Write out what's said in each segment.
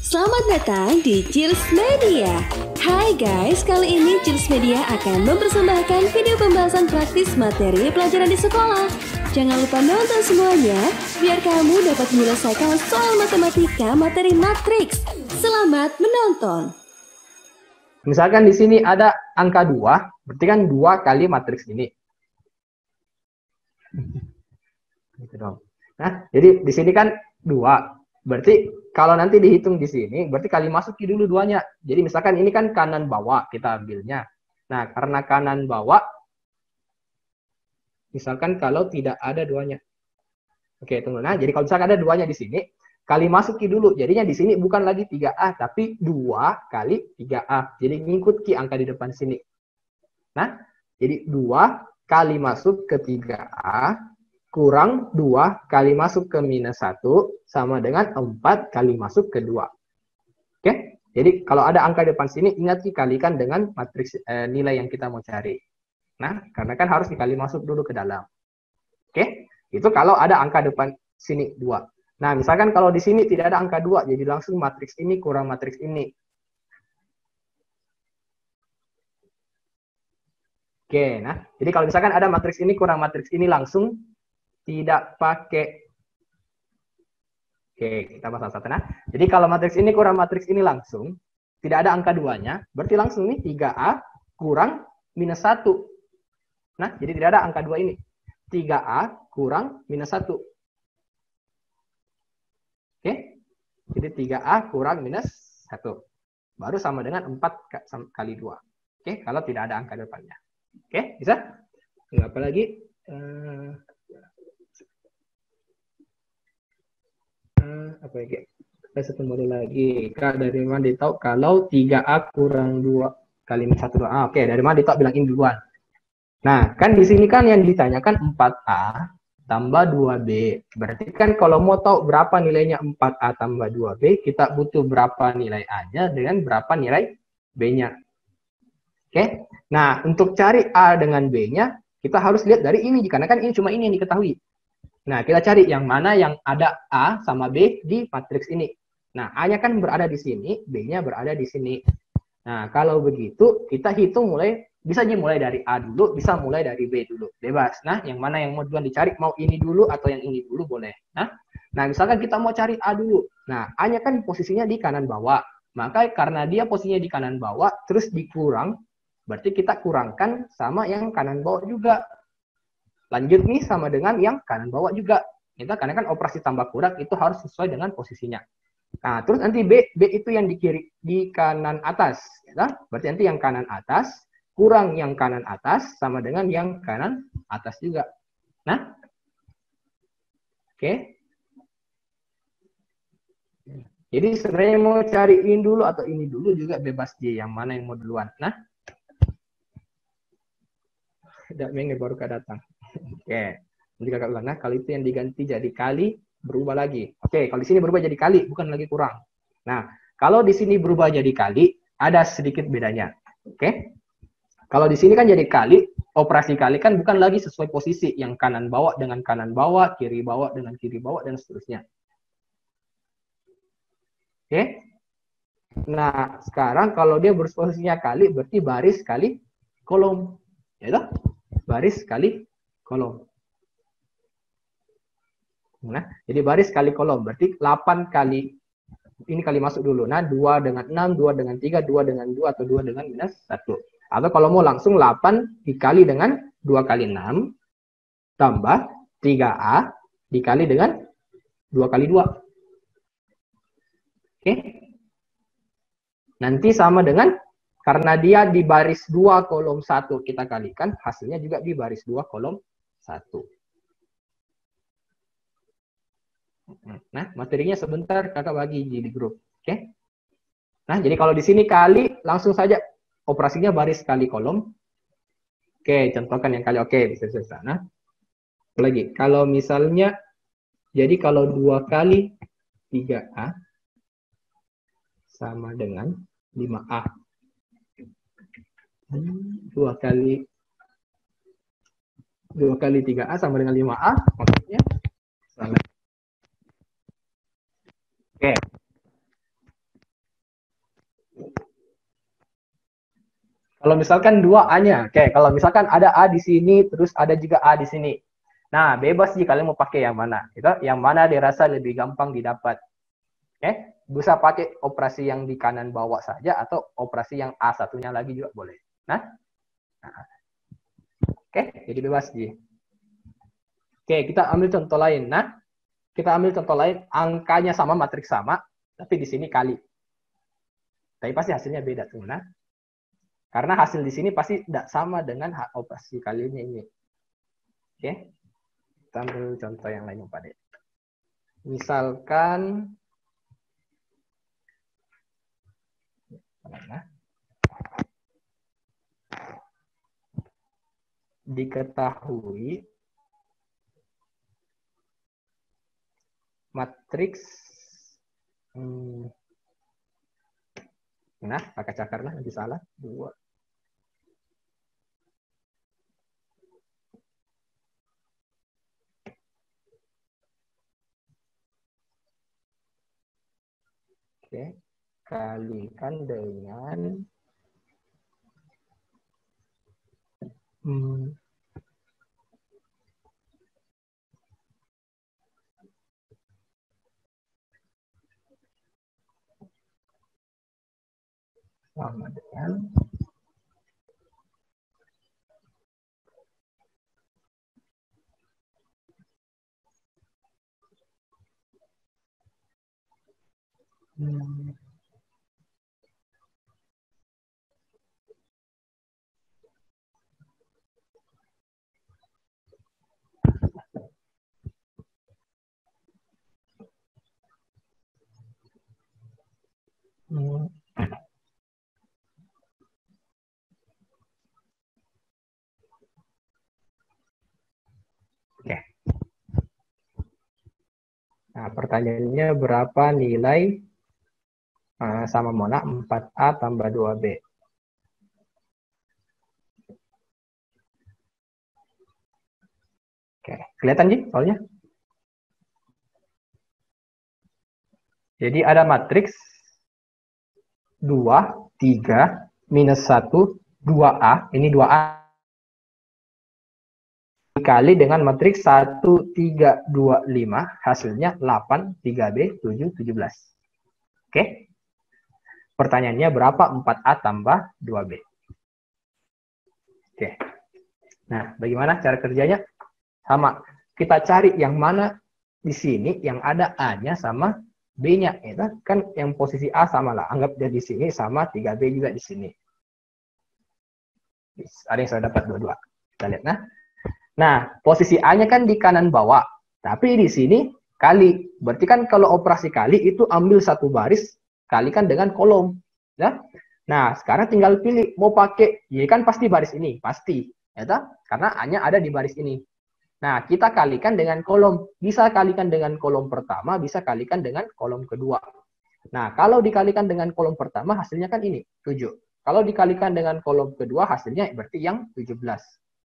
Selamat datang di Cheers Media. Hai guys, kali ini Cheers Media akan mempersembahkan video pembahasan praktis materi pelajaran di sekolah. Jangan lupa nonton semuanya, biar kamu dapat menyelesaikan soal matematika materi matriks. Selamat menonton. Misalkan di sini ada angka 2, berarti kan 2 kali matriks ini. Gitu dong. Nah, jadi di sini kan 2. Berarti kalau nanti dihitung di sini, berarti kali masuki dulu 2-nya. Jadi misalkan ini kan kanan bawah kita ambilnya. Nah, karena kanan bawah, misalkan kalau tidak ada 2-nya. Oke, tunggu. Nah, jadi kalau misalkan ada 2-nya di sini, kali masuki dulu. Jadinya di sini bukan lagi 3A, tapi 2 kali 3A. Jadi ngikut ki angka di depan sini. Nah, jadi 2 kali masuk ke 3A, kurang 2 kali masuk ke minus 1, sama dengan 4 kali masuk ke 2. Oke? Jadi kalau ada angka depan sini, ingat dikalikan dengan matriks nilai yang kita mau cari. Nah, karena kan harus dikali masuk dulu ke dalam. Oke? Itu kalau ada angka depan sini 2. Nah, misalkan kalau di sini tidak ada angka 2, jadi langsung matriks ini kurang matriks ini. Oke, nah, jadi kalau misalkan ada matriks ini kurang matriks ini langsung tidak pakai. Oke, kita bahas satu. Nah, jadi kalau matriks ini kurang matriks ini langsung, tidak ada angka 2-nya, berarti langsung nih 3A kurang minus 1. Nah, jadi tidak ada angka 2 ini. 3A kurang minus 1. Oke, jadi 3A kurang minus 1. Baru sama dengan 4 kali 2. Oke, kalau tidak ada angka depannya. Oke, bisa? Apa lagi? Apa lagi? Kita satu lagi. Kak, dari mana ditahu kalau 3A kurang 2 kali minus 1, 2. Oke, dari mana ditahu bilang ini duluan. Nah, kan di sini kan yang ditanyakan 4A tambah 2B. Berarti kan kalau mau tahu berapa nilainya 4A tambah 2B, kita butuh berapa nilai A-nya dengan berapa nilai B-nya. Oke? Nah, untuk cari A dengan B-nya, kita harus lihat dari ini, karena kan ini cuma ini yang diketahui. Nah, kita cari yang mana yang ada A sama B di matriks ini. Nah, A-nya kan berada di sini, B-nya berada di sini. Nah, kalau begitu, kita hitung bisa mulai dari A dulu, bisa mulai dari B dulu. Bebas. Nah, yang mana yang mau duluan dicari, mau ini dulu atau yang ini dulu boleh. Nah, misalkan kita mau cari A dulu. Nah, A-nya kan posisinya di kanan bawah. Maka karena dia posisinya di kanan bawah, terus dikurang, berarti kita kurangkan sama yang kanan bawah juga. Lanjut nih sama dengan yang kanan bawah juga. Karena kan operasi tambah kurang itu harus sesuai dengan posisinya. Nah, terus nanti B itu yang di kanan atas. Berarti nanti yang kanan atas kurang yang kanan atas sama dengan yang kanan atas juga. Nah, oke. Jadi sebenarnya mau cari ini dulu atau ini dulu juga bebas dia. Yang mana yang mau duluan. Nah, tidak mengenai baru datang. Oke, nanti kakak ulang. Nah, kalau itu yang diganti jadi kali, berubah lagi. Oke, kalau di sini berubah jadi kali, bukan lagi kurang. Nah, kalau di sini berubah jadi kali, ada sedikit bedanya. Oke, kalau di sini kan jadi kali, operasi kali kan bukan lagi sesuai posisi, yang kanan bawah dengan kanan bawah, kiri bawah dengan kiri bawah, dan seterusnya. Oke, nah sekarang kalau dia posisinya kali, berarti baris kali kolom. Ya, baris kali kolom. Nah, jadi baris kali kolom, berarti 8 kali, ini kali masuk dulu. Nah, 2 dengan 6, 2 dengan 3, 2 dengan 2, atau 2 dengan minus 1. Atau kalau mau langsung 8 dikali dengan 2 kali 6, tambah 3A dikali dengan 2 kali 2. Oke. Nanti sama dengan, karena dia di baris 2 kolom 1 kita kalikan, hasilnya juga di baris 2 kolom 1. Nah, materinya sebentar kakak bagi di grup. Oke. Nah, jadi kalau di sini kali, langsung saja operasinya baris kali kolom. Oke, contohkan yang kali. Oke, bisa selesai. Nah, lagi. Kalau misalnya, jadi kalau 2 kali 3A sama dengan 5A. 2 kali 3A sama dengan 5A, maksudnya sama. Oke. Kalau misalkan dua A-nya, oke, kalau misalkan ada A di sini, terus ada juga A di sini. Nah, bebas sih kalian mau pakai yang mana. Gitu? Yang mana dirasa lebih gampang didapat. Oke, bisa pakai operasi yang di kanan bawah saja atau operasi yang A satunya lagi juga boleh. Nah, oke, jadi bebas sih. Oke, kita ambil contoh lain. Nah, kita ambil contoh lain, angkanya sama, matriks sama, tapi di sini kali. Tapi pasti hasilnya beda tuh. Nah, karena hasil di sini pasti tidak sama dengan operasi kalinya ini. Oke, kita ambil contoh yang lain Pak. Misalkan diketahui matriks nah, pakai cakar lah, nanti salah. 2. Oke, kalikan dengan sama dengan Oke. Nah, pertanyaannya berapa nilai sama Mona 4A tambah 2B? Oke, kelihatan sih soalnya? Jadi ada matriks 2, 3, minus 1, 2A. Ini 2A dikali dengan matriks 1, 3, 2, 5. Hasilnya 8, 3B, 7, 17. Oke. Pertanyaannya berapa 4A tambah 2B? Oke. Nah, bagaimana cara kerjanya? Sama. Kita cari yang mana di sini yang ada A-nya sama B-nya. Ya, kan yang posisi A sama lah. Anggap dia di sini sama 3B juga di sini. Ada yang sudah dapat dua-dua. Kita lihat. Nah, posisi A-nya kan di kanan bawah. Tapi di sini kali. Berarti kan kalau operasi kali itu ambil satu baris, kalikan dengan kolom. Ya? Nah, sekarang tinggal pilih. Mau pakai, ya kan pasti baris ini. Pasti. Ya, karena A-nya ada di baris ini. Nah, kita kalikan dengan kolom. Bisa kalikan dengan kolom pertama, bisa kalikan dengan kolom kedua. Nah, kalau dikalikan dengan kolom pertama, hasilnya kan ini, 7. Kalau dikalikan dengan kolom kedua, hasilnya berarti yang 17.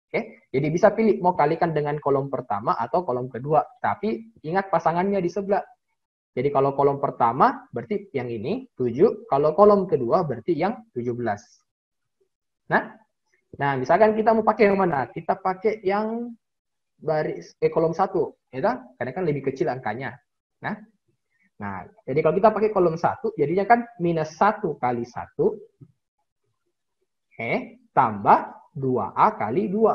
Oke, jadi bisa pilih mau kalikan dengan kolom pertama atau kolom kedua. Tapi ingat pasangannya di sebelah. Jadi kalau kolom pertama berarti yang ini 7. Kalau kolom kedua berarti yang 17. Nah, misalkan kita mau pakai yang mana? Kita pakai yang baris kolom 1, ya, karena kan lebih kecil angkanya. Nah, jadi kalau kita pakai kolom 1, jadinya kan minus 1 kali 1 tambah 2A kali 2.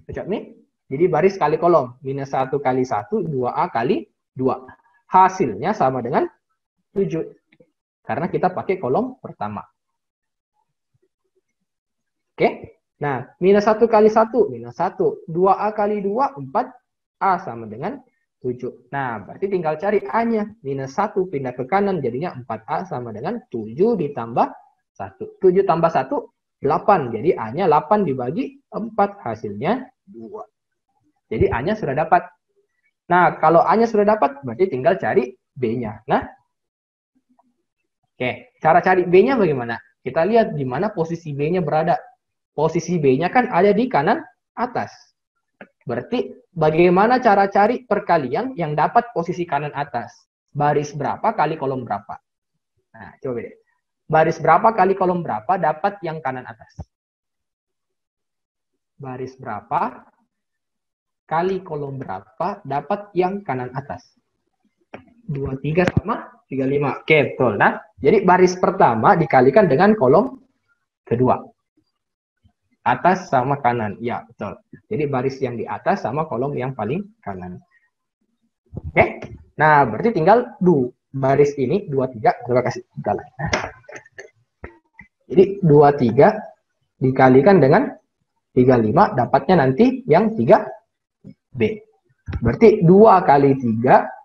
Cocok nih? Jadi baris kali kolom. Minus 1 kali 1, 2A kali 2. Hasilnya sama dengan 7. Karena kita pakai kolom pertama. Oke? Nah, minus 1 kali 1, minus 1. 2A kali 2, 4A sama dengan 7. Nah, berarti tinggal cari A-nya. Minus 1 pindah ke kanan, jadinya 4A sama dengan 7 ditambah 1. 7 tambah 1, 8. Jadi A-nya 8 dibagi 4. Hasilnya 2. Jadi A-nya sudah dapat. Nah, kalau A-nya sudah dapat, berarti tinggal cari B-nya. Nah, oke. Cara cari B-nya bagaimana? Kita lihat di mana posisi B-nya berada. Posisi B-nya kan ada di kanan atas. Berarti bagaimana cara cari perkalian yang dapat posisi kanan atas? Baris berapa kali kolom berapa? Nah, coba deh. baris berapa kali kolom berapa dapat yang kanan atas? Baris berapa kali kolom berapa dapat yang kanan atas? 23 sama 35. Oke, betul. Nah, jadi baris pertama dikalikan dengan kolom kedua. Atas sama kanan. Ya, betul. Jadi baris yang di atas sama kolom yang paling kanan. Oke. Nah, berarti tinggal baris ini 23. Coba kasih kita lagi. Jadi 23 dikalikan dengan 35 dapatnya nanti yang 3B. Berarti 2 kali 3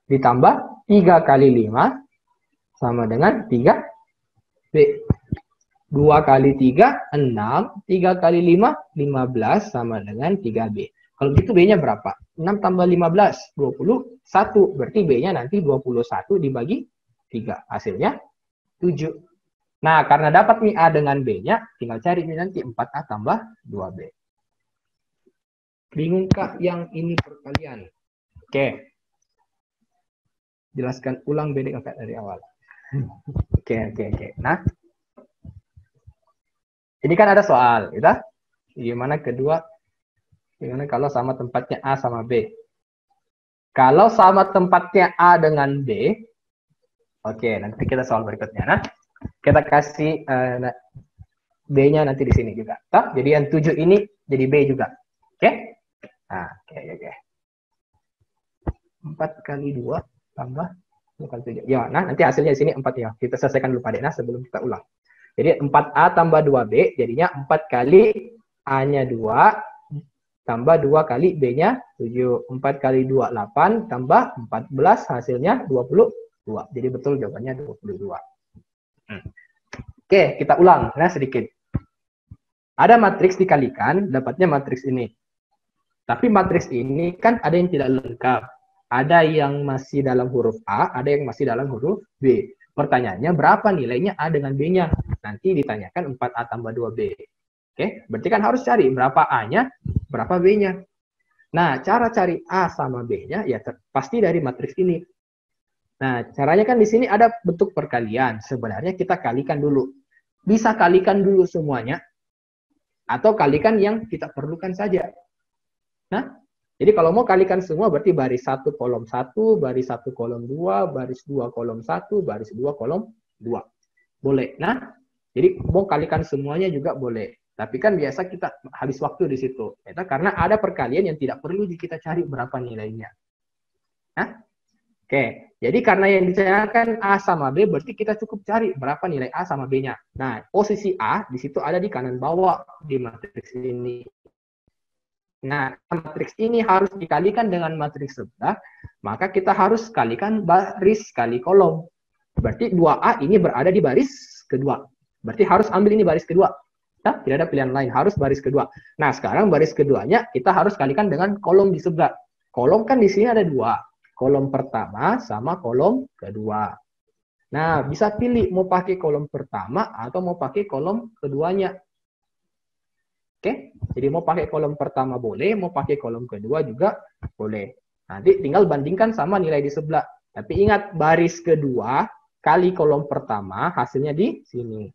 ditambah 3 kali 5 sama dengan 3B. 2 kali 3, 6. 3 kali 5, 15 sama dengan 3B. Kalau gitu B-nya berapa? 6 tambah 15, 21. Berarti B-nya nanti 21 dibagi 3. Hasilnya 7. Nah, karena dapat Mi A dengan B-nya, tinggal cari Mi nanti 4A tambah 2B. Bingungkah yang ini perkalian? Oke. Jelaskan ulang B dengan dari awal. Oke. Nah, ini kan ada soal, gitu. Gimana kalau sama tempatnya A sama B? Kalau sama tempatnya A dengan B, oke, nanti kita soal berikutnya. Nah, kita kasih B-nya nanti di sini juga. Jadi yang 7 ini jadi B juga. Oke? Nah, oke. 4 kali 2 tambah 7. Ya, nah nanti hasilnya di sini 4 ya. Kita selesaikan dulu Pak Dena sebelum kita ulang. Jadi 4A tambah 2B, jadinya 4 kali A-nya 2, tambah 2 kali B-nya 7. 4 kali 2, 8, tambah 14, hasilnya 22. Jadi betul jawabannya 22. Oke, kita ulang sedikit. Ada matriks dikalikan, dapatnya matriks ini. Tapi matriks ini kan ada yang tidak lengkap. Ada yang masih dalam huruf A, ada yang masih dalam huruf B. Pertanyaannya berapa nilainya A dengan B-nya? Nanti ditanyakan 4A tambah 2B. Oke, berarti kan harus cari berapa A-nya, berapa B-nya. Nah, cara cari A sama B-nya ya pasti dari matriks ini. Nah, caranya kan di sini ada bentuk perkalian. Sebenarnya kita kalikan dulu. Bisa kalikan dulu semuanya, atau kalikan yang kita perlukan saja. Nah, jadi kalau mau kalikan semua berarti baris 1 kolom 1, baris 1 kolom 2, baris 2 kolom 1, baris 2 kolom 2. Boleh. Nah, jadi mau kalikan semuanya juga boleh. Tapi kan biasa kita habis waktu di situ. Karena ada perkalian yang tidak perlu kita cari berapa nilainya. Nah, oke. Jadi karena yang ditanyakan A sama B, berarti kita cukup cari berapa nilai A sama B-nya. Nah, posisi A di situ ada di kanan bawah di matriks ini. Nah, matriks ini harus dikalikan dengan matriks sebelah, maka kita harus kalikan baris kali kolom. Berarti 2A ini berada di baris kedua. Berarti harus ambil ini baris kedua. Nah, tidak ada pilihan lain, harus baris kedua. Nah, sekarang baris keduanya kita harus kalikan dengan kolom di sebelah. Kolom kan di sini ada 2. Kolom pertama sama kolom kedua. Nah, bisa pilih mau pakai kolom pertama atau mau pakai kolom keduanya. Oke, jadi mau pakai kolom pertama boleh, mau pakai kolom kedua juga boleh. Nanti tinggal bandingkan sama nilai di sebelah. Tapi ingat, baris kedua kali kolom pertama hasilnya di sini.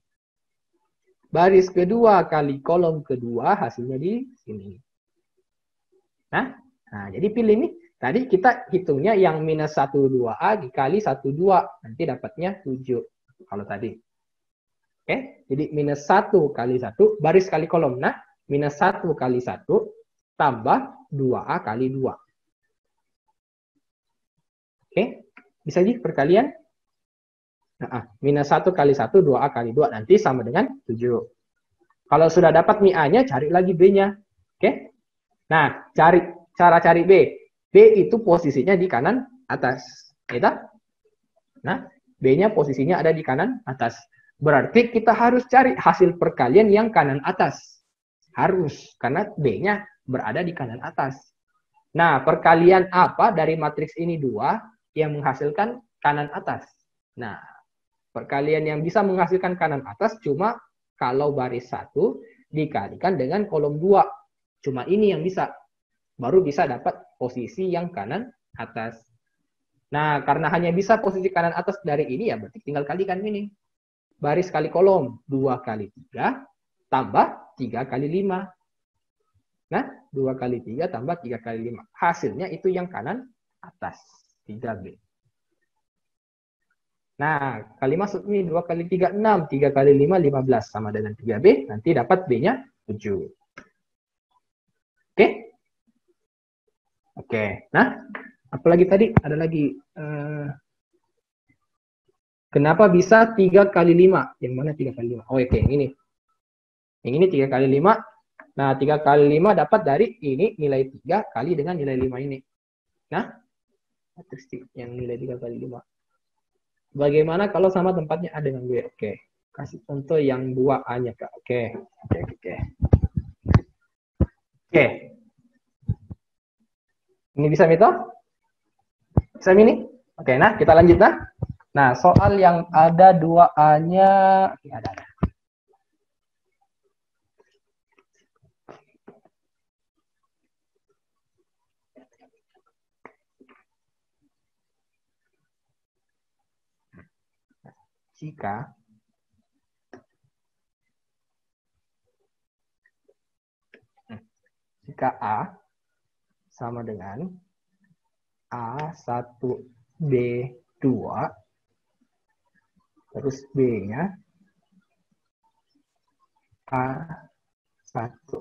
Baris kedua kali kolom kedua hasilnya di sini. Nah, jadi pilih nih. Tadi kita hitungnya yang minus 12A dikali 12. Nanti dapatnya 7. Kalau tadi. Oke, jadi minus 1 kali 1, baris kali kolom. Nah, minus 1 kali 1 tambah 2A kali 2. Oke, bisa di perkalian? Nah, minus 1 kali 1, 2A kali 2. Nanti sama dengan 7. Kalau sudah dapat A-nya, cari lagi B-nya. Oke? Nah, cara cari B. B itu posisinya di kanan atas. Gitu? Nah, B-nya posisinya ada di kanan atas. Berarti kita harus cari hasil perkalian yang kanan atas. Harus, karena B-nya berada di kanan atas. Nah, perkalian apa dari matriks ini 2 yang menghasilkan kanan atas? Nah, perkalian yang bisa menghasilkan kanan atas cuma kalau baris 1 dikalikan dengan kolom 2. Cuma ini yang bisa. Baru bisa dapat posisi yang kanan atas. Nah, karena hanya bisa posisi kanan atas dari ini, ya berarti tinggal kalikan ini. baris kali kolom. 2 kali 3 tambah 3 kali 5. Nah, 2 kali 3 tambah 3 kali 5. Hasilnya itu yang kanan atas, 3B. Nah, kali masuk ini 2 kali 3, 6. 3 kali 5, 15. Sama dengan 3B. Nanti dapat B-nya 7. Oke? Oke. Nah, apalagi tadi? Ada lagi. Kenapa bisa 3 kali 5? Yang mana 3 kali 5? Oh, oke. Yang ini. Yang ini 3 kali 5. Nah, 3 kali 5 dapat dari ini nilai 3 kali dengan nilai 5 ini. Nah, matematik yang nilai 3 kali 5. Bagaimana kalau sama tempatnya A dengan B? Oke. Kasih contoh yang 2A-nya, Kak. Oke. Ini bisa, Mito? Bisa ini? Oke, nah kita lanjut, nah. Nah, soal yang ada 2A-nya. Oke, ada. Jika A sama dengan A1B2, terus B-nya A10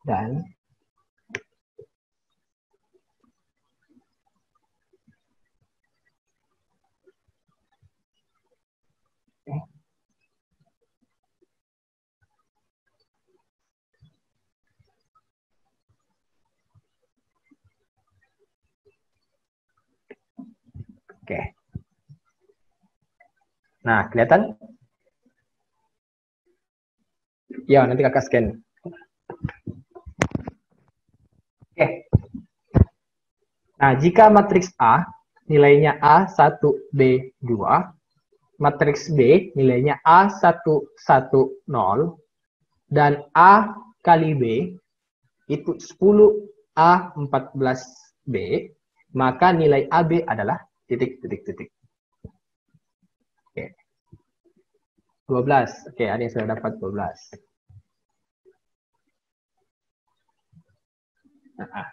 dan Oke. Nah, kelihatan? Ya, nanti kakak scan. Oke. Nah, jika matriks A nilainya A1B2, matriks B nilainya A110, dan A kali B itu 10A14B, maka nilai AB adalah titik. Oke. 12. Oke, ada yang sudah dapat 12. Nah,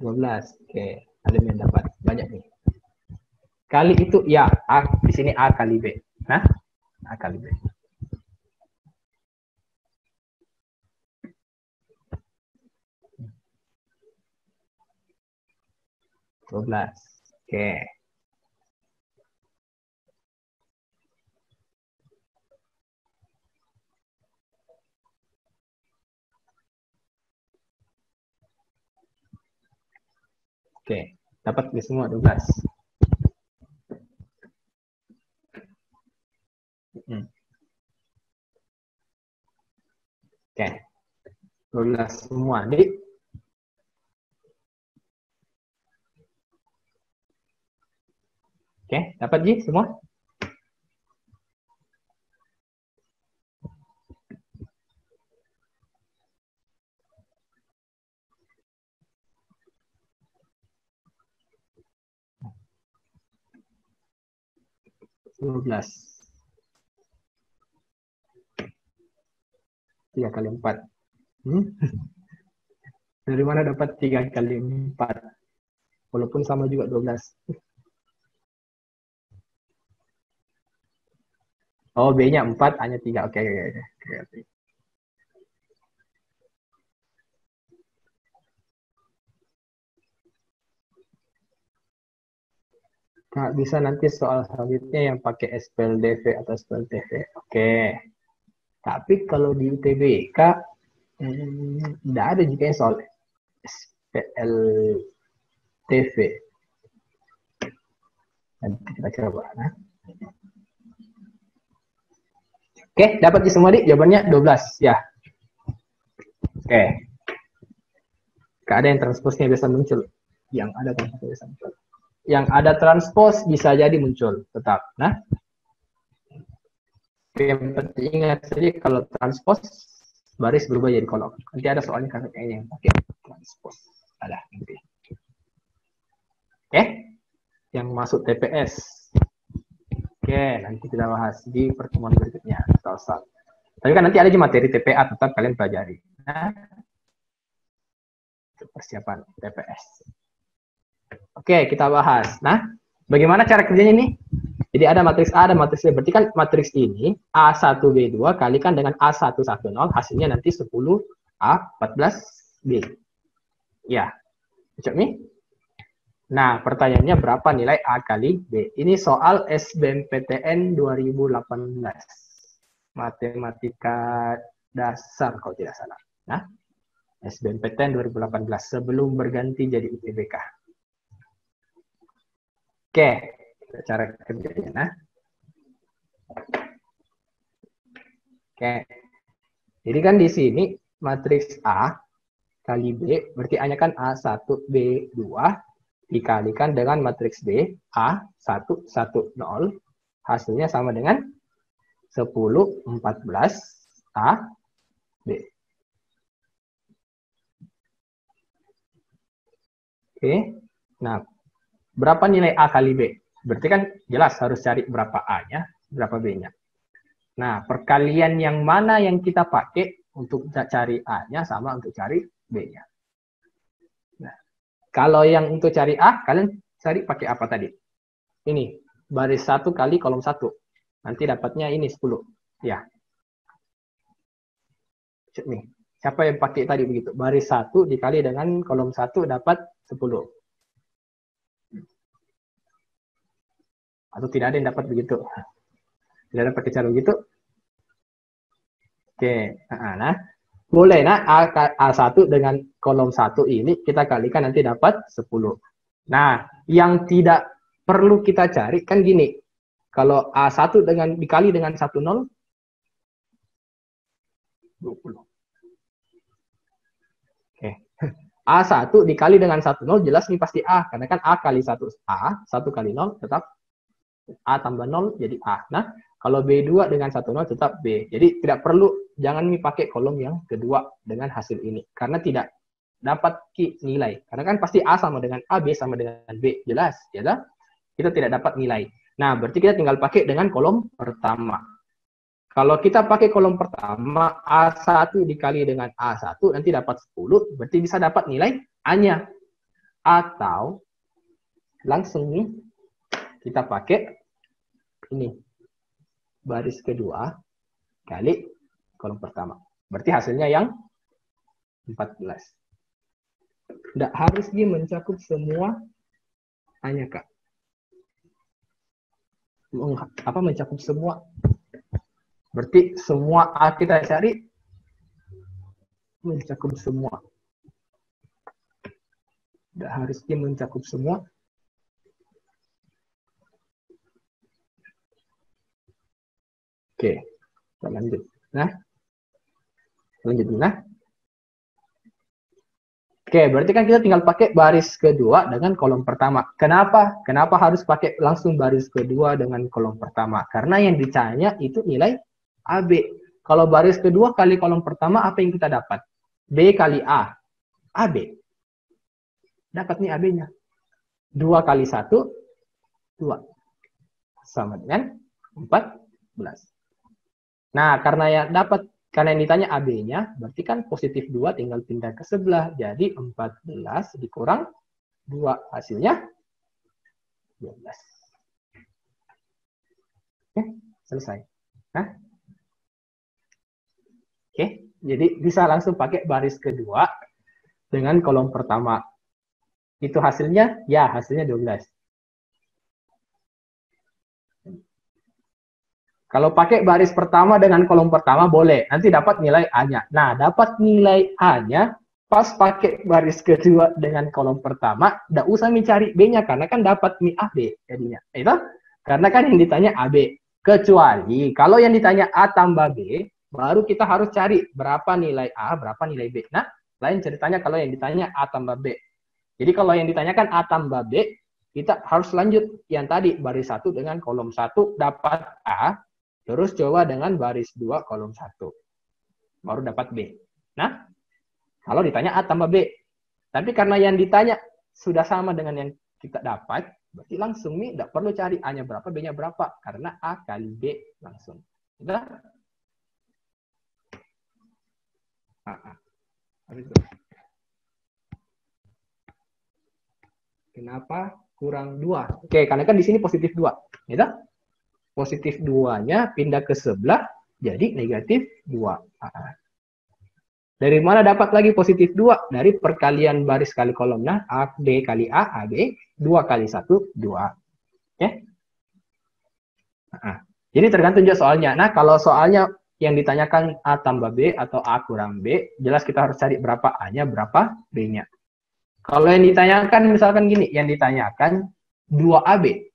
12. Oke, ada yang dapat banyak nih. Kali itu ya, A di sini A kali B. Nah, A kali B. Oke. Oke, dapat di semua 12. Oke, 12 semua. Jadi, oke, dapat Ji semua? Belas. 3 kali 4. Dari mana dapat 3 kali 4? Walaupun sama juga 12. Oh, B-nya 4, A-nya 3. Oke. Kak, bisa nanti soal selanjutnya yang pakai SPLDV atau SPLTV. Oke. Tapi kalau di UTBK, tidak ada juga soal SPLTV. Nanti kita coba. Nah. Oke, dapat di semua, Dik? Jawabannya 12, ya. Oke. Kak, ada yang transposnya bisa muncul. Yang ada transposnya bisa muncul. Yang ada transpos bisa jadi muncul tetap. Nah, yang penting ingat saja kalau transpos baris berubah jadi kolom. Nanti ada soalnya kayaknya yang pakai transpose. Ada nanti. Oke, yang masuk TPS. Oke, nanti kita bahas di pertemuan berikutnya. Tapi kan nanti ada di materi TPA, tetap kalian pelajari. Nah, persiapan TPS. Oke, kita bahas. Nah, bagaimana cara kerjanya ini? Jadi ada matriks A, ada matriks B. Berarti kan matriks ini A1B2 kalikan dengan A110, hasilnya nanti 10A14B. Ya, cocok nih? Nah, pertanyaannya berapa nilai A kali B? Ini soal SBMPTN 2018. Matematika dasar kalau tidak salah. Nah, SBMPTN 2018 sebelum berganti jadi UTBK. Oke, cara kerjanya. Nah. Oke. Jadi kan di sini matriks A kali B, berarti A-nya kan A1B2 dikalikan dengan matriks B A110, hasilnya sama dengan 10, 14 A B. Oke. Nah, berapa nilai A kali B? Berarti kan jelas harus cari berapa A-nya, berapa B-nya. Nah, perkalian yang mana yang kita pakai untuk cari A-nya sama untuk cari B-nya. Nah, kalau yang untuk cari A, kalian cari pakai apa tadi? Ini, baris 1 kali kolom 1. Nanti dapatnya ini 10. Ya. Nih, siapa yang pakai tadi begitu? Baris 1 dikali dengan kolom 1 dapat 10. Atau tidak ada yang dapat begitu? Tidak ada pakai cara begitu? Oke, nah, boleh nah A1 dengan kolom 1 ini kita kalikan nanti dapat 10. Nah, yang tidak perlu kita cari kan gini. Kalau A1 dikali dengan 10, 20. Oke. A1 dikali dengan 10 jelas nih pasti A. Karena kan A kali 1 A, 1 kali 0 tetap A tambah 0 jadi A. Nah, kalau B2 dengan 10 tetap B. Jadi tidak perlu, jangan pakai kolom yang kedua dengan hasil ini. Karena tidak dapat nilai. Karena kan pasti A sama dengan A, B sama dengan B. Jelas, ya kan? Kita tidak dapat nilai. Nah, berarti kita tinggal pakai dengan kolom pertama. Kalau kita pakai kolom pertama, A1 dikali dengan A1, nanti dapat 10, berarti bisa dapat nilai A-nya. Atau, langsung nih, kita pakai ini, baris kedua, kali kolom pertama. Berarti hasilnya yang 14. Tidak harus dia mencakup semua A-nya, Kak. Apa mencakup semua? Berarti semua A kita cari mencakup semua. Tidak harus dia mencakup semua. Oke, kita lanjut. Nah, lanjut. Nah, oke, berarti kan kita tinggal pakai baris kedua dengan kolom pertama. Kenapa? Kenapa harus pakai langsung baris kedua dengan kolom pertama? Karena yang ditanya itu nilai AB. Kalau baris kedua kali kolom pertama, apa yang kita dapat? B kali A. AB. Dapat nih AB-nya. 2 kali 1, 2. Sama dengan 14. Nah, karena yang ditanya AB-nya, berarti kan positif 2 tinggal pindah ke sebelah. Jadi 14 dikurang 2. Hasilnya 12. Oke, selesai. Nah, oke, jadi bisa langsung pakai baris kedua dengan kolom pertama. Itu hasilnya? Ya, hasilnya 12. Kalau pakai baris pertama dengan kolom pertama boleh, nanti dapat nilai A-nya. Nah, dapat nilai A-nya pas pakai baris kedua dengan kolom pertama, nggak usah mencari B-nya karena kan dapat nih AB jadinya. Itu karena kan yang ditanya AB. Kecuali kalau yang ditanya A tambah B, baru kita harus cari berapa nilai A, berapa nilai B. Nah, lain ceritanya kalau yang ditanya A tambah B. Jadi kalau yang ditanyakan A tambah B, kita harus lanjut yang tadi baris 1 dengan kolom 1 dapat A, terus coba dengan baris 2 kolom 1. baru dapat B. Nah, kalau ditanya A tambah B. Tapi karena yang ditanya sudah sama dengan yang kita dapat, berarti langsung nih tidak perlu cari A-nya berapa, B-nya berapa. Karena A kali B langsung. Sudah? Kenapa kurang 2? Oke, karena kan di sini positif 2. Ya, positif 2-nya pindah ke sebelah, jadi negatif 2. Dari mana dapat lagi positif 2? Dari perkalian baris kali kolom. Nah, AB kali A, AB, 2 kali 1, 2. Oke? Jadi tergantung juga soalnya. Nah, kalau soalnya yang ditanyakan A tambah B atau A kurang B, jelas kita harus cari berapa A-nya, berapa B-nya. Kalau yang ditanyakan misalkan gini, yang ditanyakan 2AB.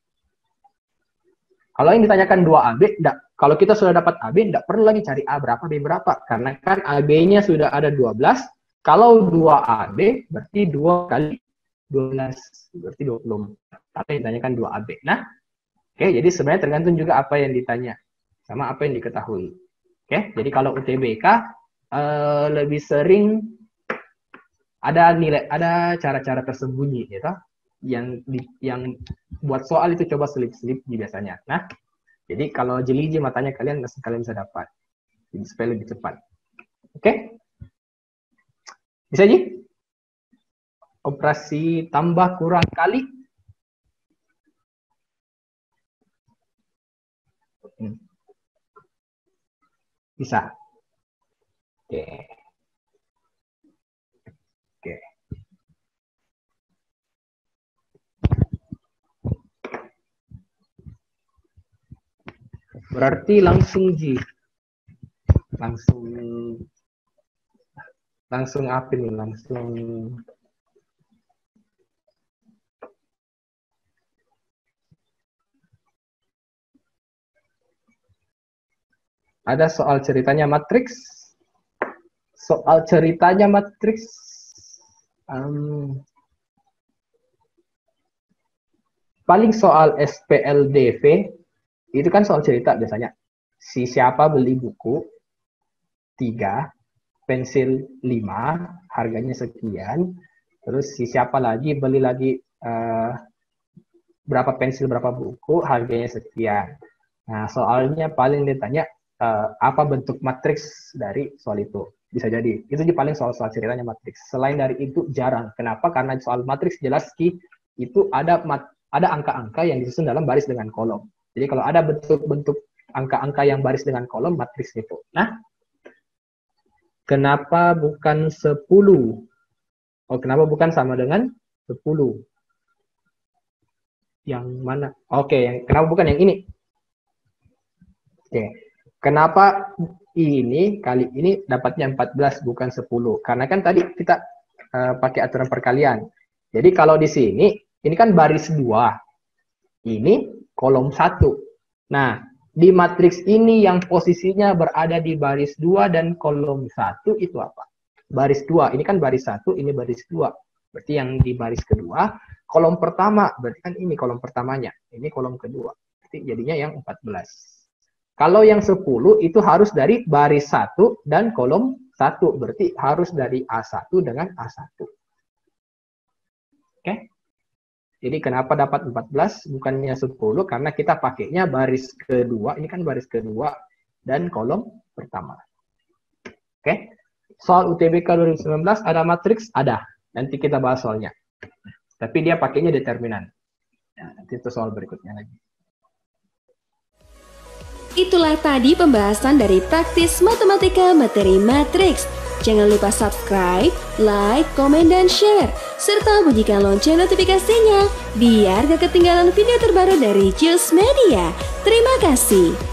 Kalau yang ditanyakan 2AB, enggak. Kalau kita sudah dapat AB, tidak perlu lagi cari A berapa, B berapa. Karena kan AB-nya sudah ada 12. Kalau 2AB, berarti 2 kali 12, berarti 20. Tapi ditanyakan 2AB. Nah, oke, jadi sebenarnya tergantung juga apa yang ditanya. Sama apa yang diketahui. Oke, jadi kalau UTBK, lebih sering ada nilai, ada cara-cara tersembunyi, gitu. Yang buat soal itu coba selip-selip biasanya. Nah, jadi kalau jeli-jeli matanya kalian bisa dapat. Jadi supaya lebih cepat. Oke? Bisa Ji? Operasi tambah kurang kali. Bisa. Oke. Oke. Berarti langsung Ji. Langsung apa nih? Langsung ada soal ceritanya matriks. Soal ceritanya matriks. Paling soal SPLDV itu kan soal cerita biasanya. Si siapa beli buku 3, pensil 5, harganya sekian. Terus si siapa lagi beli lagi berapa pensil, berapa buku, harganya sekian. Nah, soalnya paling ditanya apa bentuk matriks dari soal itu. Bisa jadi. Itu juga paling soal-soal ceritanya matriks. Selain dari itu jarang. Kenapa? Karena soal matriks jelas itu ada angka-angka yang disusun dalam baris dengan kolom. Jadi kalau ada bentuk-bentuk angka-angka yang baris dengan kolom, matriks itu. Nah, kenapa bukan 10? Oh, kenapa bukan sama dengan 10? Yang mana? Oke, kenapa bukan yang ini? Oke. Kenapa ini kali ini dapatnya 14 bukan 10? Karena kan tadi kita pakai aturan perkalian. Jadi kalau di sini, ini kan baris 2. Ini kolom 1. Nah, di matriks ini yang posisinya berada di baris 2 dan kolom 1 itu apa? Baris 2. Ini kan baris 1, ini baris 2. Berarti yang di baris kedua, kolom pertama. Berarti kan ini kolom pertamanya. Ini kolom kedua. Berarti jadinya yang 14. Kalau yang 10 itu harus dari baris 1 dan kolom 1. Berarti harus dari A1 dengan A1. Oke? Jadi kenapa dapat 14 bukannya 10? Karena kita pakainya baris kedua. Ini kan baris kedua dan kolom pertama. Oke? Soal UTBK 2019 ada matriks? Ada. Nanti kita bahas soalnya. Tapi dia pakainya determinan. Nah, nanti itu soal berikutnya lagi. Itulah tadi pembahasan dari praktis matematika materi matriks. Jangan lupa subscribe, like, komen, dan share. Serta bunyikan lonceng notifikasinya biar gak ketinggalan video terbaru dari Jules Media. Terima kasih.